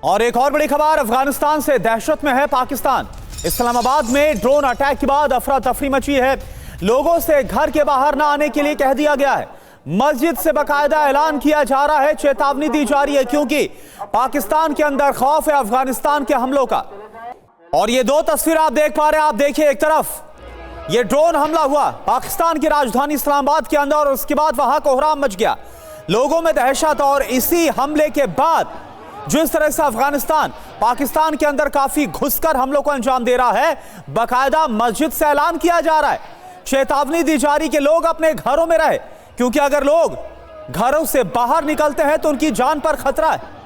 और एक और बड़ी खबर, अफगानिस्तान से दहशत में है पाकिस्तान। इस्लामाबाद में ड्रोन अटैक के बाद अफरा तफरी मची है। लोगों से घर के बाहर न आने के लिए कह दिया गया है। मस्जिद से बाकायदा ऐलान किया जा रहा है, चेतावनी दी जा रही है, क्योंकि पाकिस्तान के अंदर खौफ है अफगानिस्तान के हमलों का। और ये दो तस्वीर आप देख पा रहे हैं। आप देखिए, एक तरफ ये ड्रोन हमला हुआ पाकिस्तान की राजधानी इस्लामाबाद के अंदर और उसके बाद वहां कोहराम मच गया, लोगों में दहशत। और इसी हमले के बाद जिस तरह से अफगानिस्तान पाकिस्तान के अंदर काफी घुसकर हमलों को अंजाम दे रहा है, बाकायदा मस्जिद से ऐलान किया जा रहा है, चेतावनी दी जा रही कि लोग अपने घरों में रहे, क्योंकि अगर लोग घरों से बाहर निकलते हैं तो उनकी जान पर खतरा है।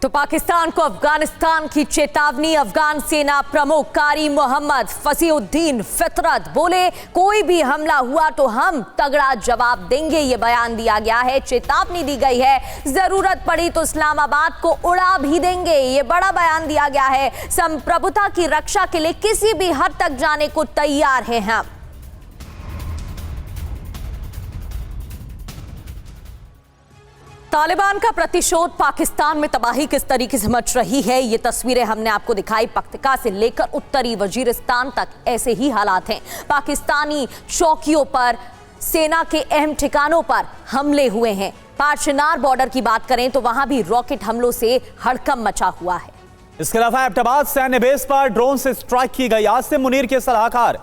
तो पाकिस्तान को अफगानिस्तान की चेतावनी। अफगान सेना प्रमुख कारी मोहम्मद फसीहुद्दीन फितरत बोले, कोई भी हमला हुआ तो हम तगड़ा जवाब देंगे। ये बयान दिया गया है, चेतावनी दी गई है, जरूरत पड़ी तो इस्लामाबाद को उड़ा भी देंगे। ये बड़ा बयान दिया गया है। संप्रभुता की रक्षा के लिए किसी भी हद तक जाने को तैयार हैं हम। तालिबान का प्रतिशोध, पाकिस्तान में तबाही किस तरीके से मच रही है, ये तस्वीरें हमने आपको दिखाई। पख्तिका से लेकर उत्तरी वजीरिस्तान तक ऐसे ही हालात हैं। पाकिस्तानी चौकियों पर, सेना के अहम ठिकानों पर हमले हुए हैं। पारशिनार बॉर्डर की बात करें तो वहां भी रॉकेट हमलों से हड़कंप मचा हुआ है। इसके अलावा एबटाबाद सैन्य बेस पर ड्रोन से स्ट्राइक की गई। आसिम मुनीर के सलाहकार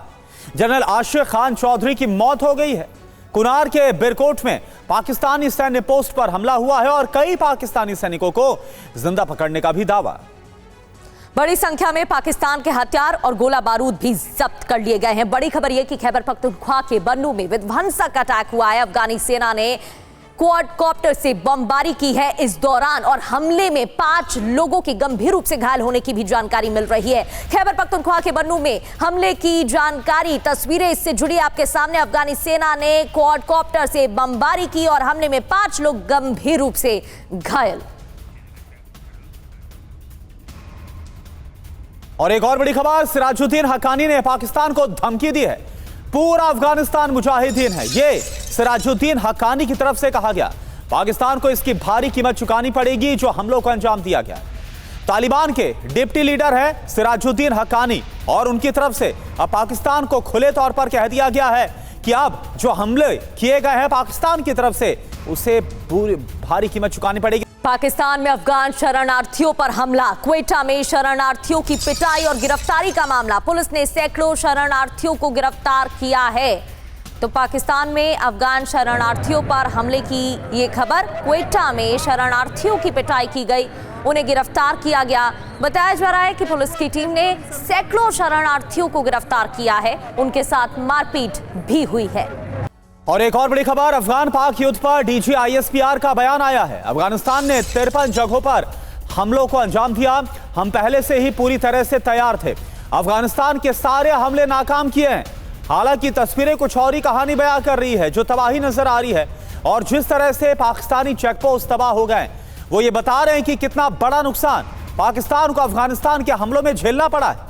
जनरल आशिक खान चौधरी की मौत हो गई है। कुनार के बिरकोट में पाकिस्तानी सैन्य पोस्ट पर हमला हुआ है और कई पाकिस्तानी सैनिकों को जिंदा पकड़ने का भी दावा। बड़ी संख्या में पाकिस्तान के हथियार और गोला बारूद भी जब्त कर लिए गए हैं। बड़ी खबर यह कि खैबर पख्तूनख्वा के बन्नू में विध्वंसक अटैक हुआ है। अफगानी सेना ने क्वाडकॉप्टर से बमबारी की है इस दौरान, और हमले में 5 लोगों के गंभीर रूप से घायल होने की भी जानकारी मिल रही है। खैबर पख्तूनख्वा के बन्नू में हमले की जानकारी, तस्वीरें इससे जुड़ी आपके सामने। अफगानी सेना ने क्वाडकॉप्टर से बमबारी की और हमले में 5 लोग गंभीर रूप से घायल। और एक और बड़ी खबर, सिराजुद्दीन हक्कानी ने पाकिस्तान को धमकी दी है। पूरा अफगानिस्तान मुजाहिदीन है, ये सिराजुद्दीन हक्कानी की तरफ से कहा गया। पाकिस्तान को इसकी भारी कीमत चुकानी पड़ेगी जो हमलों को अंजाम दिया गया। तालिबान के डिप्टी लीडर है सिराजुद्दीन हक्कानी, और उनकी तरफ से अब पाकिस्तान को खुले तौर पर कह दिया गया है कि अब जो हमले किए गए हैं पाकिस्तान की तरफ से, उसे पूरी भारी कीमत चुकानी पड़ेगी। पाकिस्तान में अफगान शरणार्थियों पर हमला। क्वेटा में शरणार्थियों की पिटाई और गिरफ्तारी का मामला। पुलिस ने सैकड़ों शरणार्थियों को गिरफ्तार किया है। तो पाकिस्तान में अफगान शरणार्थियों पर हमले की ये खबर। क्वेटा में शरणार्थियों की पिटाई की गई, उन्हें गिरफ्तार किया गया। बताया जा रहा है कि पुलिस की टीम ने सैकड़ों शरणार्थियों को गिरफ्तार किया है, उनके साथ मारपीट भी हुई है। और एक और बड़ी खबर, अफगान पाक युद्ध पर डीजी ISPR का बयान आया है। अफगानिस्तान ने 53 जगहों पर हमलों को अंजाम दिया। हम पहले से ही पूरी तरह से तैयार थे। अफगानिस्तान के सारे हमले नाकाम किए हैं। हालांकि तस्वीरें कुछ और ही कहानी बयां कर रही है। जो तबाही नजर आ रही है और जिस तरह से पाकिस्तानी चेकपोस्ट तबाह हो गए, वो ये बता रहे हैं कि कितना बड़ा नुकसान पाकिस्तान को अफगानिस्तान के हमलों में झेलना पड़ा है।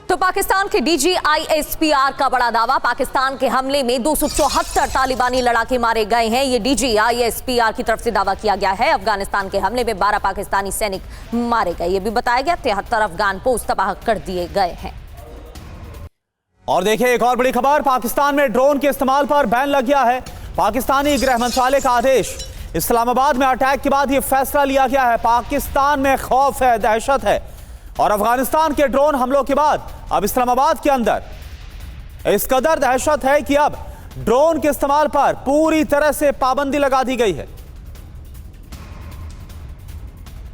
तो पाकिस्तान के डीजी ISPR का बड़ा दावा, पाकिस्तान के हमले में 274 तालिबानी लड़ाके मारे गए हैं। ये डीजी ISPR की तरफ से दावा किया गया है। अफगानिस्तान के हमले में 12 पाकिस्तानी सैनिक मारे गए। ये भी बताया गया 73 अफगान पोस्ट तबाह कर दिए गए हैं। और देखिए, एक और बड़ी खबर, पाकिस्तान में ड्रोन के इस्तेमाल पर बैन लग गया है। पाकिस्तानी गृह मंत्रालय का आदेश। इस्लामाबाद में अटैक के बाद यह फैसला लिया गया है। पाकिस्तान में खौफ है, दहशत है, और अफगानिस्तान के ड्रोन हमलों के बाद अब इस्लामाबाद के अंदर इस कदर दहशत है कि अब ड्रोन के इस्तेमाल पर पूरी तरह से पाबंदी लगा दी गई है।